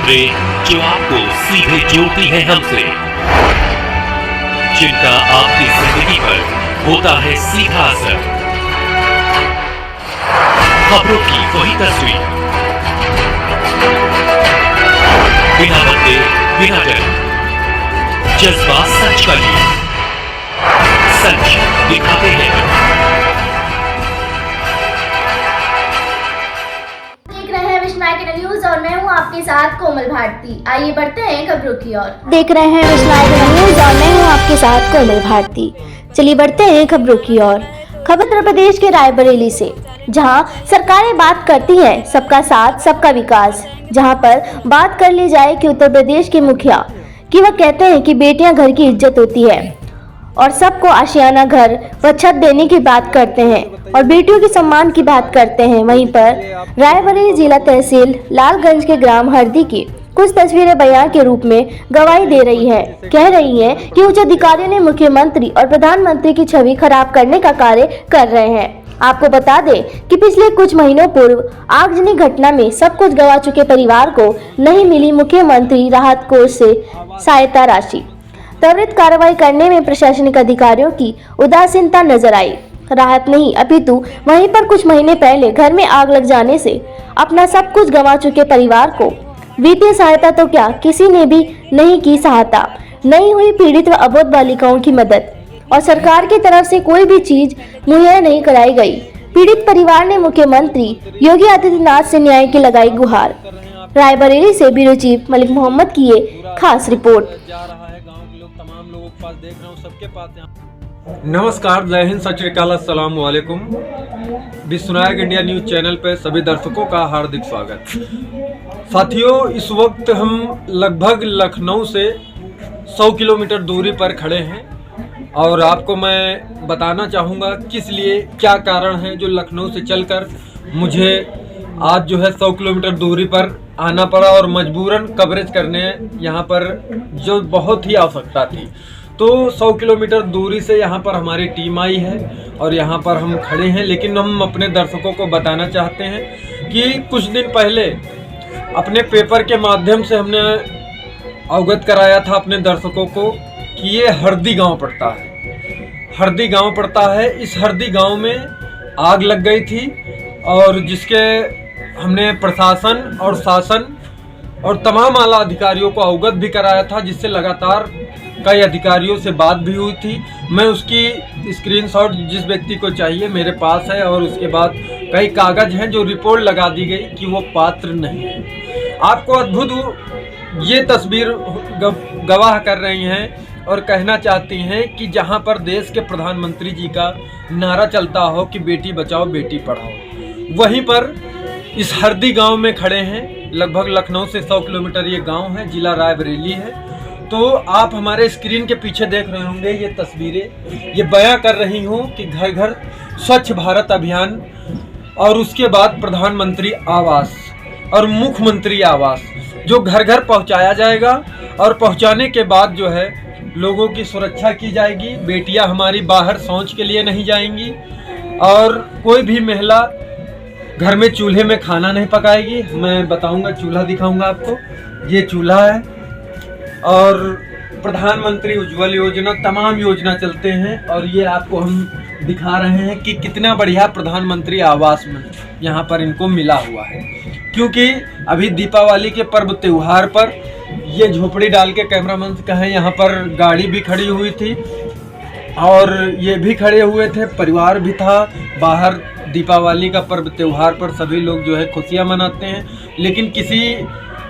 खबरें जो आपको सीधे जोड़ती हैं हमसे, जिनका आपकी जिंदगी पर होता है सीधा असर। खबरों की वही तस्वीर, बिना बदले बिना डर, जज्बा सच का लिए, सच दिखाते हैं। न्यूज और मैं हूं आपके साथ कोमल भारती। आइए बढ़ते हैं खबरों की ओर। देख रहे हैं विश्वनायक न्यूज और मैं हूं आपके साथ कोमल भारती। चलिए बढ़ते हैं खबरों की ओर। खबर उत्तर प्रदेश के रायबरेली से, जहां सरकारें बात करती हैं सबका साथ सबका विकास, जहां पर बात कर ली जाए कि उत्तर प्रदेश के मुखिया कि वह कहते हैं कि बेटियां घर की इज्जत होती है और सबको आशियाना घर व छत देने की बात करते हैं और बेटियों के सम्मान की बात करते हैं। वहीं पर रायबरेली जिला तहसील लालगंज के ग्राम हरदी की कुछ तस्वीरें बयान के रूप में गवाही दे रही है। कह रही हैं कि उच्च अधिकारियों ने मुख्यमंत्री और प्रधानमंत्री की छवि खराब करने का कार्य कर रहे हैं। आपको बता दें कि पिछले कुछ महीनों पूर्व आगजनी घटना में सब कुछ गंवा चुके परिवार को नहीं मिली मुख्यमंत्री राहत कोष से सहायता राशि। त्वरित कार्रवाई करने में प्रशासनिक अधिकारियों की उदासीनता नजर आई। राहत नहीं अपितु वहीं पर कुछ महीने पहले घर में आग लग जाने से अपना सब कुछ गंवा चुके परिवार को वित्तीय सहायता तो क्या किसी ने भी नहीं की सहायता। नहीं हुई पीड़ित व अबोध बालिकाओं की मदद और सरकार की तरफ से कोई भी चीज मुहैया नहीं कराई गई। पीड़ित परिवार ने मुख्यमंत्री योगी आदित्यनाथ से न्याय की लगाई गुहार। रायबरेली से ब्यूरो चीफ मलिक मोहम्मद की ये खास रिपोर्ट। देख रहा हूँ सबके पास। नमस्कार, जय हिंद, सत श्री अकाल, अस्सलाम वालेकुम। विश्वनायक इंडिया न्यूज चैनल पे सभी दर्शकों का हार्दिक स्वागत। साथियों, इस वक्त हम लगभग लखनऊ से 100 किलोमीटर दूरी पर खड़े हैं और आपको मैं बताना चाहूँगा किस लिए, क्या कारण है जो लखनऊ से चलकर मुझे आज जो है 100 किलोमीटर दूरी पर आना पड़ा और मजबूरन कवरेज करने यहाँ पर जो बहुत ही आवश्यकता थी। तो 100 किलोमीटर दूरी से यहाँ पर हमारी टीम आई है और यहाँ पर हम खड़े हैं। लेकिन हम अपने दर्शकों को बताना चाहते हैं कि कुछ दिन पहले अपने पेपर के माध्यम से हमने अवगत कराया था अपने दर्शकों को कि ये हरदी गांव पड़ता है। हरदी गांव पड़ता है। इस हरदी गांव में आग लग गई थी और जिसके हमने प्रशासन और शासन और तमाम आला अधिकारियों को अवगत भी कराया था, जिससे लगातार कई अधिकारियों से बात भी हुई थी। मैं उसकी स्क्रीनशॉट जिस व्यक्ति को चाहिए मेरे पास है और उसके बाद कई कागज हैं जो रिपोर्ट लगा दी गई कि वो पात्र नहीं है। आपको अद्भुत ये तस्वीर गवाह कर रही हैं और कहना चाहती हैं कि जहां पर देश के प्रधानमंत्री जी का नारा चलता हो कि बेटी बचाओ बेटी पढ़ाओ, वहीं पर इस हरदी गांव में खड़े हैं। लगभग लखनऊ से 100 किलोमीटर ये गांव है, जिला रायबरेली है। तो आप हमारे स्क्रीन के पीछे देख रहे होंगे ये तस्वीरें, ये बयां कर रही हूँ कि घर घर स्वच्छ भारत अभियान और उसके बाद प्रधानमंत्री आवास और मुख्यमंत्री आवास जो घर घर पहुँचाया जाएगा और पहुँचाने के बाद जो है लोगों की सुरक्षा की जाएगी। बेटियाँ हमारी बाहर शौच के लिए नहीं जाएंगी और कोई भी महिला घर में चूल्हे में खाना नहीं पकाएगी। मैं बताऊंगा, चूल्हा दिखाऊंगा आपको, ये चूल्हा है। और प्रधानमंत्री उज्ज्वल योजना, तमाम योजना चलते हैं और ये आपको हम दिखा रहे हैं कि कितना बढ़िया प्रधानमंत्री आवास में यहाँ पर इनको मिला हुआ है। क्योंकि अभी दीपावली के पर्व त्योहार पर ये झोपड़ी डाल के कैमरामैन से कहें, यहाँ पर गाड़ी भी खड़ी हुई थी और ये भी खड़े हुए थे, परिवार भी था बाहर। दीपावली का पर्व त्योहार पर सभी लोग जो है खुशियाँ मनाते हैं, लेकिन किसी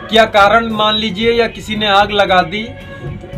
क्या कारण मान लीजिए या किसी ने आग लगा दी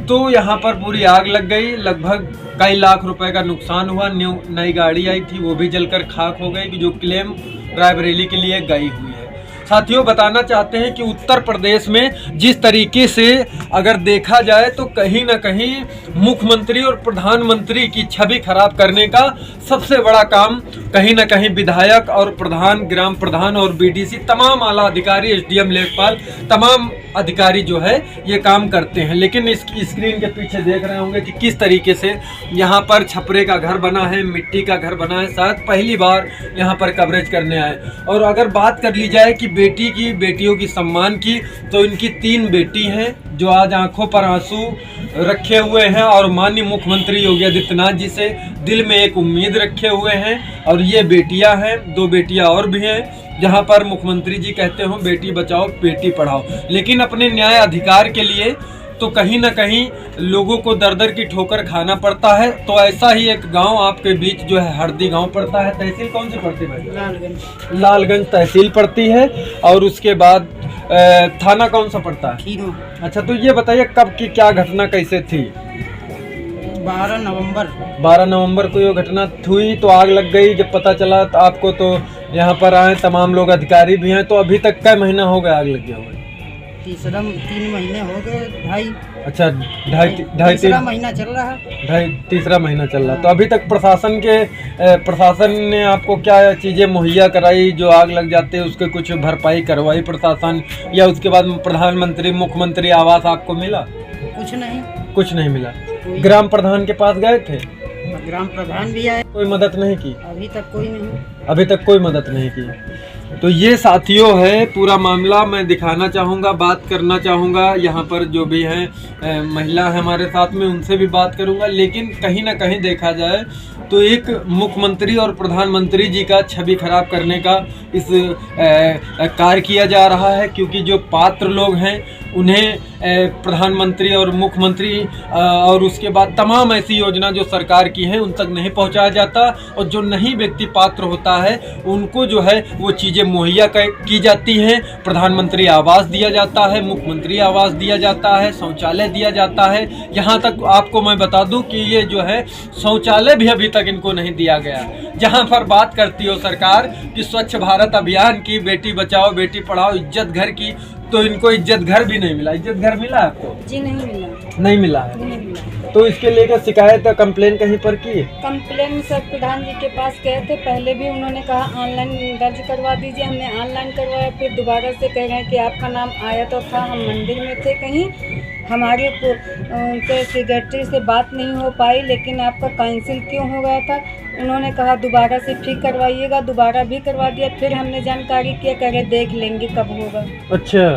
तो यहाँ पर पूरी आग लग गई। लगभग कई लाख रुपए का नुकसान हुआ। नई गाड़ी आई थी वो भी जलकर खाक हो गई, जो क्लेम रायबरेली के लिए गई हुई है। साथियों, बताना चाहते हैं कि उत्तर प्रदेश में जिस तरीके से अगर देखा जाए तो कहीं ना कहीं मुख्यमंत्री और प्रधानमंत्री की छवि खराब करने का सबसे बड़ा काम कहीं ना कहीं विधायक और प्रधान, ग्राम प्रधान और बीडीसी, तमाम आला अधिकारी, एसडीएम, लेखपाल, तमाम अधिकारी जो है ये काम करते हैं। लेकिन इस स्क्रीन के पीछे देख रहे होंगे कि किस तरीके से यहाँ पर छपरे का घर बना है, मिट्टी का घर बना है। शायद पहली बार यहाँ पर कवरेज करने आए। और अगर बात कर ली जाए कि बेटियों की सम्मान की, तो इनकी 3 बेटी हैं जो आज आंखों पर आंसू रखे हुए हैं और माननीय मुख्यमंत्री योगी आदित्यनाथ जी से दिल में एक उम्मीद रखे हुए हैं। और ये बेटियां हैं, 2 बेटियां और भी हैं, जहां पर मुख्यमंत्री जी कहते हो बेटी बचाओ बेटी पढ़ाओ। लेकिन अपने न्याय अधिकार के लिए तो कहीं ना कहीं लोगों को दर दर की ठोकर खाना पड़ता है। तो ऐसा ही एक गांव आपके बीच जो है हरदी गांव पड़ता है। तहसील कौन सी पड़ती है? लालगंज तहसील पड़ती है। और उसके बाद थाना कौन सा पड़ता है? खीरू। अच्छा, तो ये बताइए कब की क्या घटना कैसे थी? 12 नवंबर को ये घटना हुई। तो आग लग गई जब पता चला तो आपको, तो यहाँ पर आए तमाम लोग, अधिकारी भी हैं। तो अभी तक क्या महीना हो गया आग लगे हुए? 3 महीने हो गए, ढाई। अच्छा, तीसरा महीना चल रहा है। तीसरा महीना चल रहा। तो अभी तक प्रशासन ने आपको क्या चीज़ें मुहैया कराई? जो आग लग जाते हैं उसके कुछ भरपाई करवाई प्रशासन, या उसके बाद प्रधानमंत्री मुख्यमंत्री आवास आपको मिला? कुछ नहीं मिला। ग्राम प्रधान के पास गए थे? ग्राम प्रधान भी आए, कोई मदद नहीं की? अभी तक कोई मदद नहीं की। तो ये साथियों है पूरा मामला। मैं दिखाना चाहूँगा, बात करना चाहूँगा, यहाँ पर जो भी हैं महिला है हमारे साथ में, उनसे भी बात करूँगा। लेकिन कहीं ना कहीं देखा जाए तो एक मुख्यमंत्री और प्रधानमंत्री जी का छवि खराब करने का इस कार्य किया जा रहा है। क्योंकि जो पात्र लोग हैं उन्हें प्रधानमंत्री और मुख्यमंत्री और उसके बाद तमाम ऐसी योजना जो सरकार की हैं उन तक नहीं पहुंचाया जाता। और जो नहीं व्यक्ति पात्र होता है उनको जो है वो चीज़ें मुहैया की जाती हैं। प्रधानमंत्री आवास दिया जाता है, मुख्यमंत्री आवास दिया जाता है, शौचालय दिया जाता है। यहाँ तक आपको मैं बता दूं कि ये जो है शौचालय भी अभी तक इनको नहीं दिया गया। जहाँ पर बात करती हो सरकार कि स्वच्छ भारत अभियान की, बेटी बचाओ बेटी पढ़ाओ, इज्जत घर की, तो इनको इज्जत घर भी नहीं मिला। इज्जत घर मिला आपको? जी नहीं मिला। नहीं मिला है? नहीं मिला। तो इसके लेकर शिकायत या कंप्लेन कहीं पर की है? कंप्लेन सर प्रधान जी के पास गए थे, पहले भी उन्होंने कहा ऑनलाइन दर्ज करवा दीजिए। हमने ऑनलाइन करवाया, फिर दोबारा से कह रहे हैं कि आपका नाम आया तो था, हम मंदिर में थे कहीं, हमारे उनके सेक्रेटरी से बात नहीं हो पाई, लेकिन आपका कैंसिल क्यों हो गया था? उन्होंने कहा दोबारा से फिर करवाइएगा, दोबारा भी करवा दिया। फिर हमने जानकारी किया, कह रहे देख लेंगे कब होगा। अच्छा,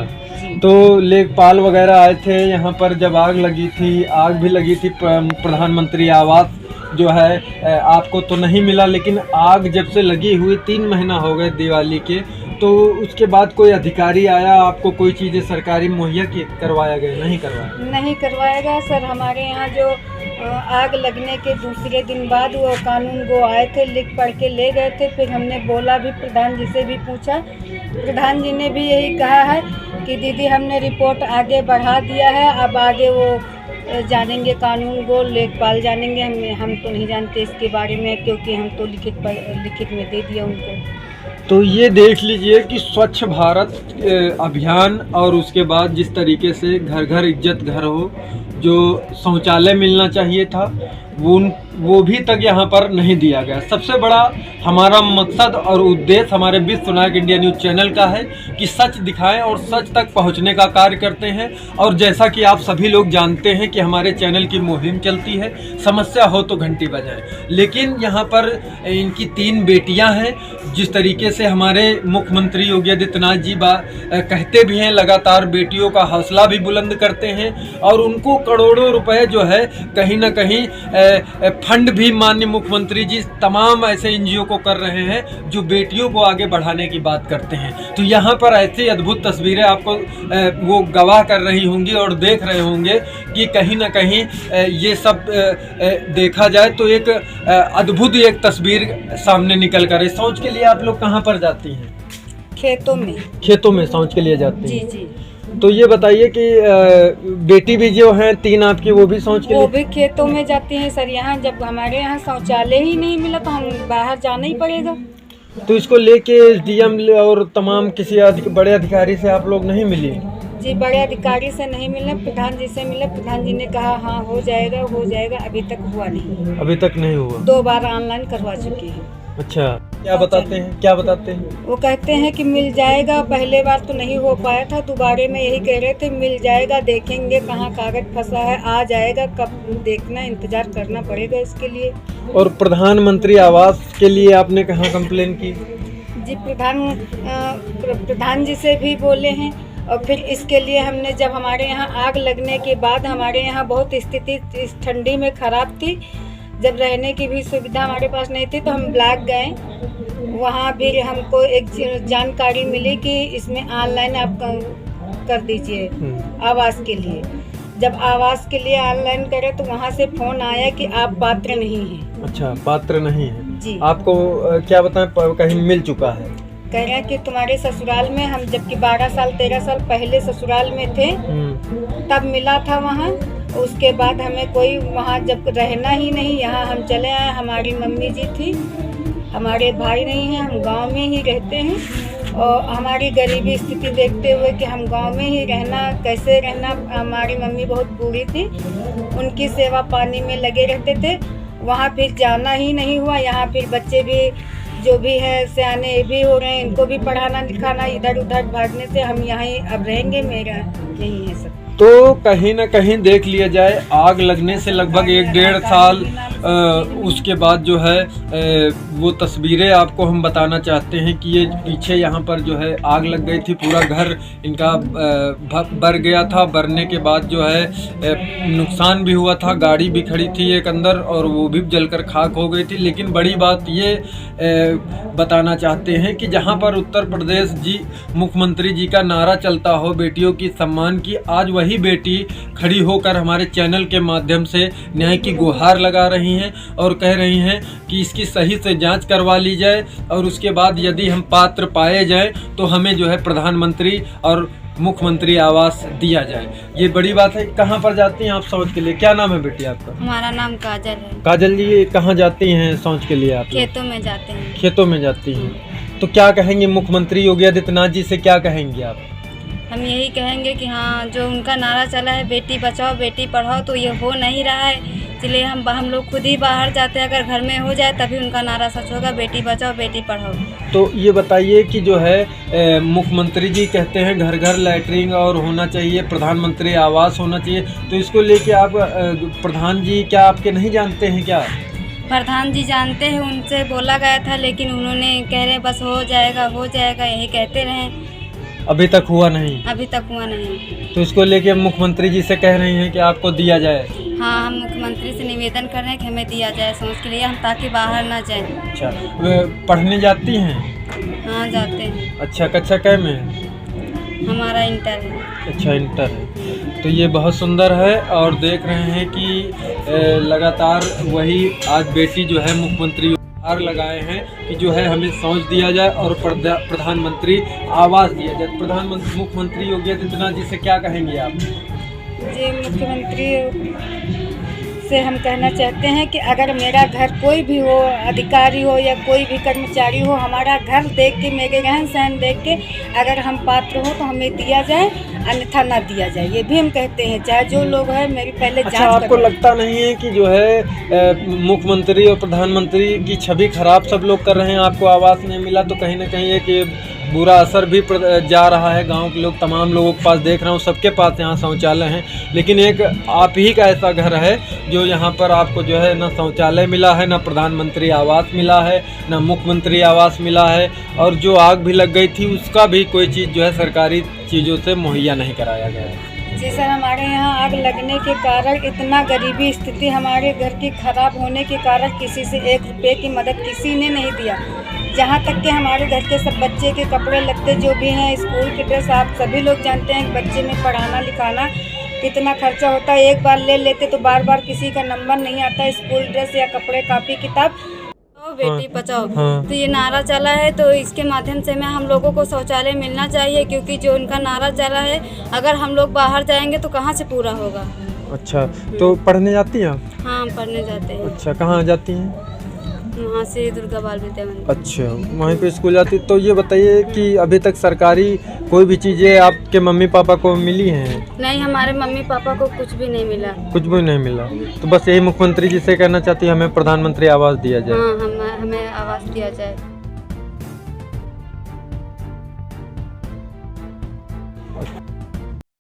तो लेखपाल वगैरह आए थे यहाँ पर जब आग लगी थी? आग भी लगी थी, प्रधानमंत्री आवास जो है आपको तो नहीं मिला। लेकिन आग जब से लगी हुई 3 महीना हो गए दिवाली के, तो उसके बाद कोई अधिकारी आया आपको कोई चीज़ें सरकारी मुहैया करवाया गया? नहीं करवाया? नहीं करवाया गया सर। हमारे यहाँ जो आग लगने के दूसरे दिन बाद वो कानून गो आए थे, लिख पढ़ के ले गए थे। फिर हमने बोला भी, प्रधान जी से भी पूछा, प्रधान जी ने भी यही कहा है कि दीदी हमने रिपोर्ट आगे बढ़ा दिया है, अब आगे वो जानेंगे, कानून गो लेखपाल जानेंगे। हम तो नहीं जानते इसके बारे में, क्योंकि हम तो लिखित में दे दिया उनको। तो ये देख लीजिए कि स्वच्छ भारत अभियान और उसके बाद जिस तरीके से घर घर इज्जत घर हो, जो शौचालय मिलना चाहिए था वो भी तक यहाँ पर नहीं दिया गया। सबसे बड़ा हमारा मकसद और उद्देश्य हमारे विश्व नायक इंडिया न्यूज़ चैनल का है कि सच दिखाएं और सच तक पहुँचने का कार्य करते हैं। और जैसा कि आप सभी लोग जानते हैं कि हमारे चैनल की मुहिम चलती है, समस्या हो तो घंटी बजाएं। लेकिन यहाँ पर इनकी 3 बेटियाँ हैं। जिस तरीके से हमारे मुख्यमंत्री योगी आदित्यनाथ जी कहते भी हैं, लगातार बेटियों का हौसला भी बुलंद करते हैं। और उनको करोड़ों रुपए जो है कहीं ना कहीं फंड भी माननीय मुख्यमंत्री जी तमाम ऐसे एनजीओ को कर रहे हैं जो बेटियों को आगे बढ़ाने की बात करते हैं। तो यहाँ पर ऐसी अद्भुत तस्वीरें आपको वो गवाह कर रही होंगी और देख रहे होंगे कि कहीं ना कहीं ये सब देखा जाए तो एक अद्भुत एक तस्वीर सामने निकल कर। शौच के लिए आप लोग कहाँ पर जाती हैं? खेतों में शौच के लिए जाती हैं? जी। तो ये बताइए कि बेटी भी जो हैं 3 आपकी, वो भी शौच के लिए? वो भी खेतों में जाती हैं सर। यहाँ जब हमारे यहाँ शौचालय ही नहीं मिला तो हम बाहर जाना ही पड़ेगा। तो इसको लेके एसडीएम और तमाम किसी बड़े अधिकारी से आप लोग नहीं मिली? जी, बड़े अधिकारी से नहीं मिले, प्रधान जी से मिले। प्रधान जी ने कहा हाँ हो जाएगा, अभी तक हुआ नहीं। अभी तक नहीं हुआ? 2 बार ऑनलाइन करवा चुकी है। अच्छा, क्या बताते हैं, क्या बताते हैं? वो कहते हैं कि मिल जाएगा, पहले बार तो नहीं हो पाया था, दोबारे में यही कह रहे थे मिल जाएगा, देखेंगे कहाँ कागज फंसा है, आ जाएगा, कब देखना, इंतजार करना पड़ेगा इसके लिए। और प्रधानमंत्री आवास के लिए आपने कहाँ कंप्लेन की? जी प्रधान जी से भी बोले हैं, और फिर इसके लिए हमने, जब हमारे यहाँ आग लगने के बाद हमारे यहाँ बहुत स्थिति इस ठंडी में ख़राब थी, जब रहने की भी सुविधा हमारे पास नहीं थी, तो हम ब्लॉक गए। वहाँ भी हमको एक जानकारी मिली कि इसमें ऑनलाइन आप कर दीजिए आवास के लिए। जब आवास के लिए ऑनलाइन करे तो वहाँ से फ़ोन आया कि आप पात्र नहीं हैं। अच्छा, पात्र नहीं है जी। आपको क्या बताएं, कहीं मिल चुका है? कह रहे हैं कि तुम्हारे ससुराल में, हम जबकि 12 साल 13 साल पहले ससुराल में थे तब मिला था वहाँ। उसके बाद हमें कोई वहाँ जब रहना ही नहीं, यहाँ हम चले आए। हमारी मम्मी जी थी, हमारे भाई नहीं हैं, हम गांव में ही रहते हैं। और हमारी गरीबी स्थिति देखते हुए कि हम गांव में ही रहना, कैसे रहना, हमारी मम्मी बहुत बूढ़ी थी, उनकी सेवा पानी में लगे रहते थे। वहाँ फिर जाना ही नहीं हुआ। यहाँ फिर बच्चे भी जो भी है सियाने भी हो रहे हैं, इनको भी पढ़ाना लिखाना, इधर उधर भागने से हम यहाँ ही अब रहेंगे, मेरा यही है सब। तो कहीं ना कहीं देख लिया जाए, आग लगने से लगभग 1-1.5 साल उसके बाद जो है वो तस्वीरें आपको हम बताना चाहते हैं कि ये पीछे यहाँ पर जो है आग लग गई थी, पूरा घर इनका बर गया था। बरने के बाद जो है नुकसान भी हुआ था, गाड़ी भी खड़ी थी एक अंदर और वो भी जलकर खाक हो गई थी। लेकिन बड़ी बात ये बताना चाहते हैं कि जहाँ पर उत्तर प्रदेश जी मुख्यमंत्री जी का नारा चलता हो बेटियों की सम्मान की, आज वही बेटी खड़ी होकर हमारे चैनल के माध्यम से न्याय की गुहार लगा रही हैं और कह रही हैं कि इसकी सही से जांच करवा ली जाए और उसके बाद यदि हम पात्र पाए जाएं तो हमें जो है प्रधानमंत्री और मुख्यमंत्री आवास दिया जाए। ये बड़ी बात है। कहाँ पर जाती हैं आप शौच के लिए? क्या नाम है बेटी आपका? हमारा नाम काजल है। काजल जी, कहाँ जाती हैं शौच के लिए आप? खेतों में जाते हैं। खेतों में जाती हैं। तो क्या कहेंगे मुख्यमंत्री योगी आदित्यनाथ जी से, क्या कहेंगे आप? हम यही कहेंगे कि हाँ, जो उनका नारा चला है बेटी बचाओ बेटी पढ़ाओ, तो ये हो नहीं रहा है। इसलिए हम लोग खुद ही बाहर जाते हैं, अगर घर में हो जाए तभी उनका नारा सच होगा, बेटी बचाओ बेटी पढ़ाओ। तो ये बताइए कि जो है मुख्यमंत्री जी कहते हैं घर घर लैट्रिन और होना चाहिए, प्रधानमंत्री आवास होना चाहिए, तो इसको लेके आप प्रधान जी क्या आपके नहीं जानते हैं क्या? प्रधान जी जानते हैं, उनसे बोला गया था, लेकिन उन्होंने कह रहे बस हो जाएगा यही कहते रहे। अभी तक हुआ नहीं? अभी तक हुआ नहीं। तो इसको लेके मुख्यमंत्री जी से कह रही हैं कि आपको दिया जाए? हाँ, हम मुख्यमंत्री से निवेदन कर रहे हैं कि हमें दिया जाए सोच के लिए, हम ताकि बाहर ना जाएं। अच्छा, पढ़ने जाती हैं? हाँ, जाते हैं। अच्छा, कक्षा कै में है? हमारा इंटर है। अच्छा, इंटर है। तो ये बहुत सुंदर है और देख रहे हैं कि लगातार वही आज बेटी जो है मुख्यमंत्री हार लगाए हैं कि जो है हमें सोच दिया जाए और प्रधानमंत्री आवास दिया जाए। प्रधानमंत्री मुख्यमंत्री योगी आदित्यनाथ जी से क्या कहेंगे आप? जी, मुख्यमंत्री से हम कहना चाहते हैं कि अगर मेरा घर कोई भी हो, अधिकारी हो या कोई भी कर्मचारी हो, हमारा घर देख के, मेरे रहन सहन देख के अगर हम पात्र हो तो हमें दिया जाए, अन्यथा ना दिया जाए। ये भी हम कहते हैं, चाहे जो लोग हैं मेरी पहले जांच। अच्छा, आपको लगता नहीं है कि जो है मुख्यमंत्री और प्रधानमंत्री की छवि खराब सब लोग कर रहे हैं? आपको आवास नहीं मिला तो कहीं ना कहीं एक बुरा असर भी जा रहा है। गांव के लोग, तमाम लोगों के पास देख रहा हूँ, सबके पास यहाँ शौचालय हैं, लेकिन एक आप ही का ऐसा घर है जो यहाँ पर आपको जो है ना शौचालय मिला है, ना प्रधानमंत्री आवास मिला है, ना मुख्यमंत्री आवास मिला है, और जो आग भी लग गई थी उसका भी कोई चीज़ जो है सरकारी चीज़ों से मुहैया नहीं कराया गया है। जी सर, हमारे यहाँ आग लगने के कारण, इतना गरीबी स्थिति हमारे घर की खराब होने के कारण किसी से 1 रुपये की मदद किसी ने नहीं दिया। जहाँ तक कि हमारे घर के सब बच्चे के कपड़े लत्ते जो भी हैं, स्कूल की ड्रेस, आप सभी लोग जानते हैं कि बच्चे में पढ़ाना लिखाना कितना खर्चा होता है। एक बार ले लेते तो बार बार किसी का नंबर नहीं आता, स्कूल ड्रेस या कपड़े कापी किताब। बेटी बचाओ, तो ये नारा चला है, तो इसके माध्यम से मैं हम लोगों को शौचालय मिलना चाहिए, क्योंकि जो उनका नारा चला है, अगर हम लोग बाहर जाएंगे तो कहाँ से पूरा होगा। अच्छा, तो पढ़ने जाती हैं आप? हाँ, पढ़ने जाते हैं। अच्छा, कहाँ जाती हैं? वहाँ श्री दुर्गा बाल विद्या मंदिर। अच्छा, वहीं पे स्कूल जाती। तो ये बताइए कि अभी तक सरकारी कोई भी चीज़ें आपके मम्मी पापा को मिली हैं? नहीं, हमारे मम्मी पापा को कुछ भी नहीं मिला। कुछ भी नहीं मिला। तो बस यही मुख्यमंत्री जी से कहना चाहती है हमें प्रधानमंत्री आवास दिया जाए। हाँ, हमें आवास दिया जाए।